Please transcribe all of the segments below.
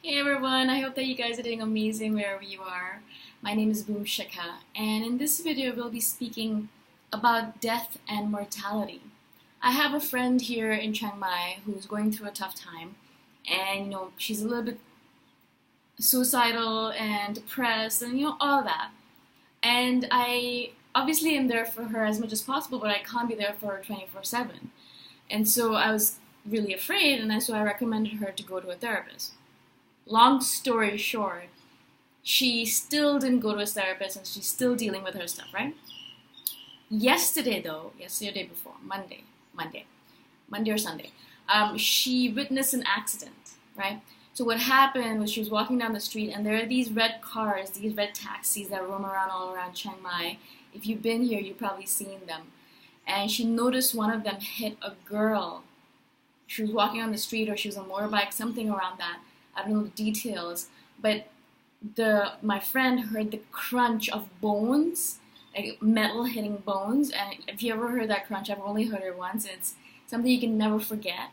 Hey everyone, I hope that you guys are doing amazing wherever you are. My name is Shikha, and in this video we'll be speaking about death and mortality. I have a friend here in Chiang Mai who's going through a tough time, and she's a little bit suicidal and depressed and all that. And I obviously am there for her as much as possible, but I can't be there for her 24/7. And so I was really afraid, and so I recommended her to go to a therapist. Long story short, she still didn't go to a therapist and she's still dealing with her stuff, right? Yesterday before, Monday or Sunday, she witnessed an accident, right? So what happened was she was walking down the street and there are these red cars, these red taxis that roam around all around Chiang Mai. If you've been here, you've probably seen them. And she noticed one of them hit a girl. She was walking on the street or she was on a motorbike, something around that. I don't know the details, but my friend heard the crunch of bones, like metal hitting bones. And if you ever heard that crunch, I've only heard it once. It's something you can never forget.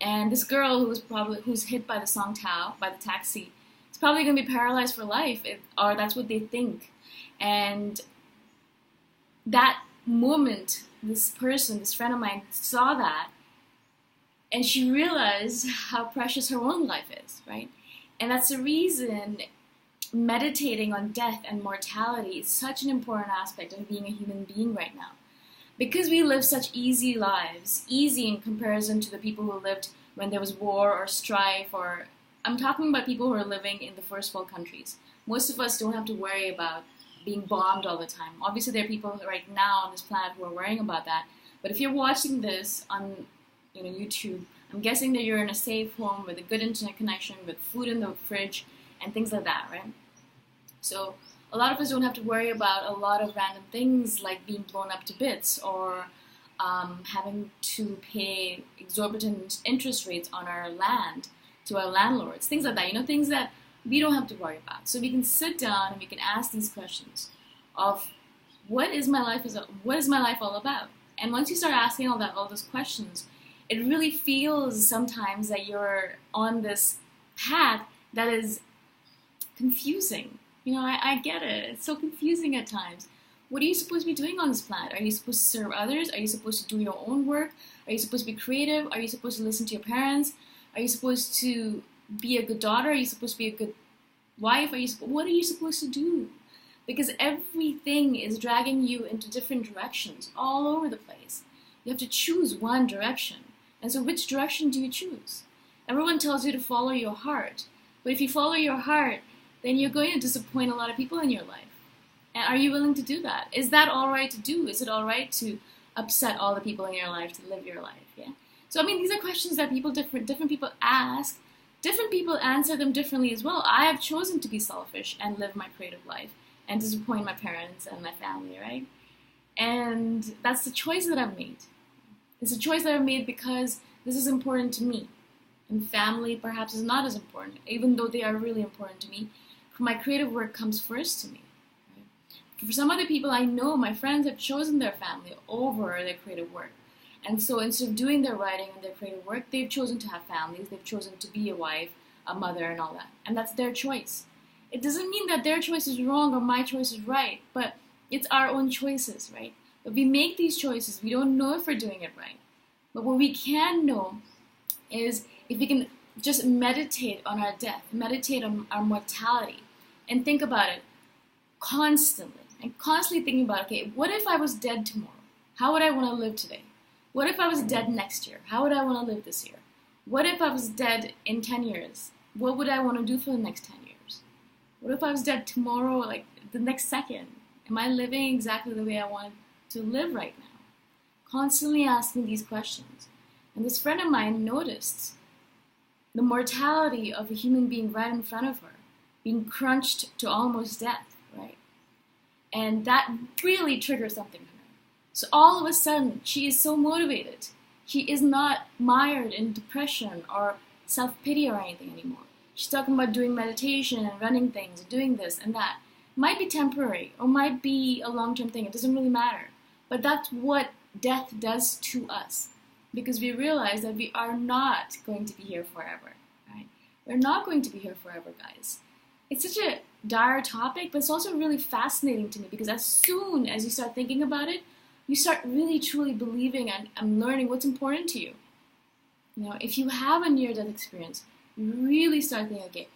And this girl who's hit by the song Tao, by the taxi, is probably going to be paralyzed for life, or that's what they think. And that moment, this friend of mine, saw that. And she realized how precious her own life is, right? And that's the reason meditating on death and mortality is such an important aspect of being a human being right now. Because we live such easy lives, easy in comparison to the people who lived when there was war or strife, or I'm talking about people who are living in the first world countries. Most of us don't have to worry about being bombed all the time. Obviously, there are people right now on this planet who are worrying about that. But if you're watching this on YouTube, I'm guessing that you're in a safe home with a good internet connection, with food in the fridge, and things like that, right? So a lot of us don't have to worry about a lot of random things like being blown up to bits or having to pay exorbitant interest rates on our land to our landlords, things like that, things that we don't have to worry about. So we can sit down and we can ask these questions of what is my life all about? And once you start asking all those questions, it really feels sometimes that you're on this path that is confusing. I get it. It's so confusing at times. What are you supposed to be doing on this planet? Are you supposed to serve others? Are you supposed to do your own work? Are you supposed to be creative? Are you supposed to listen to your parents? Are you supposed to be a good daughter? Are you supposed to be a good wife? What are you supposed to do? Because everything is dragging you into different directions all over the place. You have to choose one direction. And so which direction do you choose? Everyone tells you to follow your heart. But if you follow your heart, then you're going to disappoint a lot of people in your life. And are you willing to do that? Is that all right to do? Is it all right to upset all the people in your life to live your life? Yeah. So these are questions that different people ask. Different people answer them differently as well. I have chosen to be selfish and live my creative life and disappoint my parents and my family, right? And that's the choice that I've made. It's a choice that I've made because this is important to me. And family perhaps is not as important, even though they are really important to me. My creative work comes first to me. Right? For some other people I know, my friends have chosen their family over their creative work. And so instead of doing their writing and their creative work, they've chosen to have families, they've chosen to be a wife, a mother, and all that. And that's their choice. It doesn't mean that their choice is wrong or my choice is right, but it's our own choices, right? But we make these choices, we don't know if we're doing it right. But what we can know is if we can just meditate on our death, meditate on our mortality, and think about it constantly, and constantly thinking about, okay, what if I was dead tomorrow? How would I want to live today? What if I was dead next year? How would I want to live this year? What if I was dead in 10 years? What would I want to do for the next 10 years? What if I was dead tomorrow, like the next second? Am I living exactly the way I want to live right now? Constantly asking these questions. And this friend of mine noticed the mortality of a human being right in front of her, being crunched to almost death, right? And that really triggered something in her. So all of a sudden, she is so motivated. She is not mired in depression or self-pity or anything anymore. She's talking about doing meditation and running things, doing this and that. Might be temporary or might be a long-term thing. It doesn't really matter. But that's what death does to us. Because we realize that we are not going to be here forever. Right? We're not going to be here forever, guys. It's such a dire topic, but it's also really fascinating to me because as soon as you start thinking about it, you start really truly believing and learning what's important to you. You know, if you have a near-death experience, you really start thinking, okay,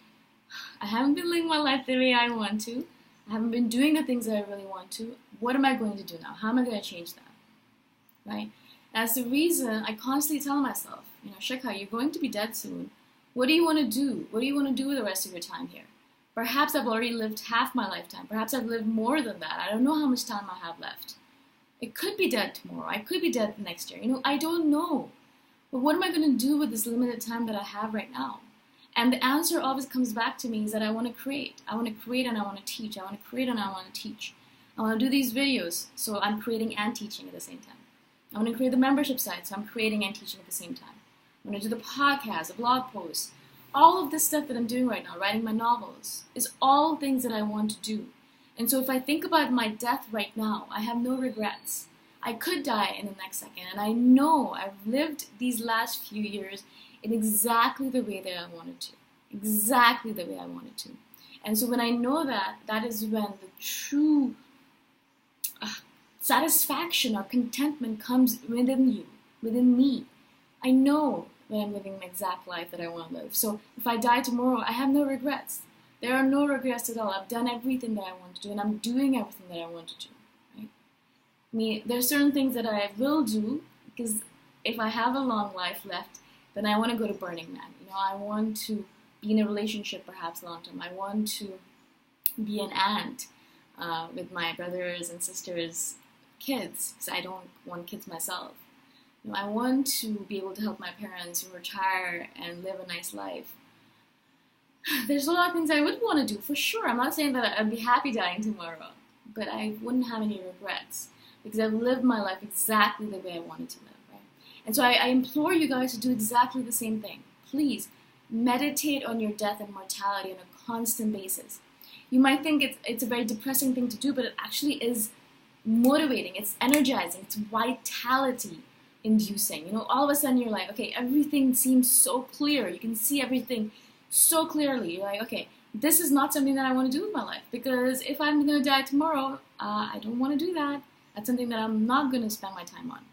I haven't been living my life the way I want to. I haven't been doing the things that I really want to. What am I going to do now? How am I going to change that? Right? That's the reason I constantly tell myself, you know, Shikha, you're going to be dead soon. What do you want to do? What do you want to do with the rest of your time here? Perhaps I've already lived half my lifetime. Perhaps I've lived more than that. I don't know how much time I have left. It could be dead tomorrow. I could be dead next year. You know, I don't know. But what am I going to do with this limited time that I have right now? And the answer always comes back to me is that I want to create. I want to create and I want to teach. I want to create and I want to teach. I want to do these videos, so I'm creating and teaching at the same time. I want to create the membership site, so I'm creating and teaching at the same time. I want to do the podcast, the blog posts. All of this stuff that I'm doing right now, writing my novels, is all things that I want to do. And so if I think about my death right now, I have no regrets. I could die in the next second, and I know I've lived these last few years in exactly the way that I wanted to. Exactly the way I wanted to. And so when I know that, that is when the true satisfaction or contentment comes within you, within me. I know that I'm living the exact life that I want to live. So if I die tomorrow, I have no regrets. There are no regrets at all. I've done everything that I want to do, and I'm doing everything that I want to do. Right? I mean, there's certain things that I will do, because if I have a long life left, then I want to go to Burning Man. You know, I want to be in a relationship perhaps long term. I want to be an aunt with my brothers and sisters' kids, because I don't want kids myself. You know, I want to be able to help my parents retire and live a nice life. There's a lot of things I would want to do, for sure. I'm not saying that I'd be happy dying tomorrow, but I wouldn't have any regrets, because I've lived my life exactly the way I wanted to live. And so I implore you guys to do exactly the same thing. Please, meditate on your death and mortality on a constant basis. You might think it's a very depressing thing to do, but it actually is motivating, it's energizing, it's vitality inducing. You know, all of a sudden you're like, okay, everything seems so clear. You can see everything so clearly. You're like, okay, this is not something that I want to do with my life, because if I'm going to die tomorrow, I don't want to do that. That's something that I'm not going to spend my time on.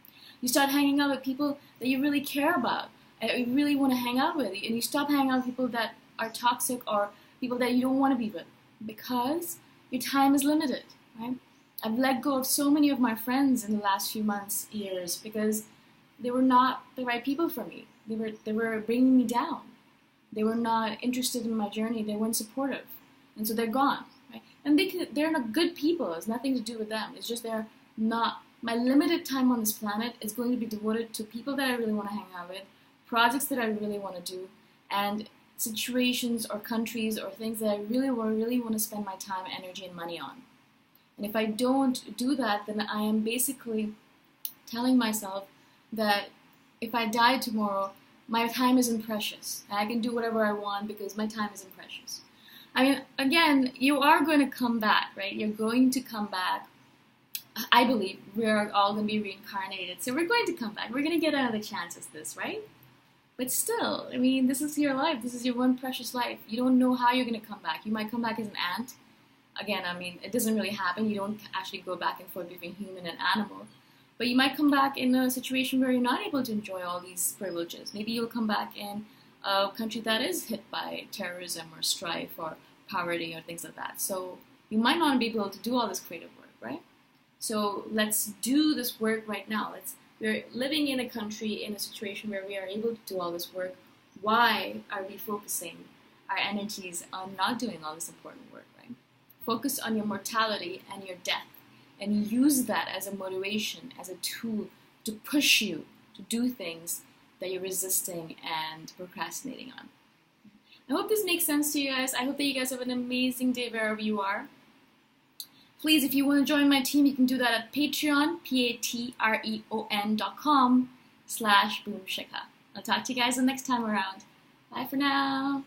You start hanging out with people that you really care about, and you really want to hang out with, and you stop hanging out with people that are toxic or people that you don't want to be with, because your time is limited, right? I've let go of so many of my friends in the last few months, years, because they were not the right people for me. They were bringing me down. They were not interested in my journey. They weren't supportive, and so they're gone, right? And they're not good people. It's nothing to do with them. It's just they're not. My limited time on this planet is going to be devoted to people that I really want to hang out with, projects that I really want to do, and situations or countries or things that I really want to spend my time, energy, and money on. And if I don't do that, then I am basically telling myself that if I die tomorrow, my time isn't precious, and I can do whatever I want because my time isn't precious. I mean, again, you are going to come back, right? You're going to come back. I believe we're all going to be reincarnated, so we're going to come back. We're going to get another chance at this, right? But still, I mean, this is your life. This is your one precious life. You don't know how you're going to come back. You might come back as an ant. Again, I mean, it doesn't really happen. You don't actually go back and forth between human and animal. But you might come back in a situation where you're not able to enjoy all these privileges. Maybe you'll come back in a country that is hit by terrorism or strife or poverty or things like that. So you might not be able to do all this creative work, right? So let's do this work right now. We're living in a country, in a situation where we are able to do all this work. Why are we focusing our energies on not doing all this important work, right? Focus on your mortality and your death, and use that as a motivation, as a tool to push you to do things that you're resisting and procrastinating on. I hope this makes sense to you guys. I hope that you guys have an amazing day wherever you are. Please, if you want to join my team, you can do that at Patreon, patreon.com/boomshikha. I'll talk to you guys the next time around. Bye for now.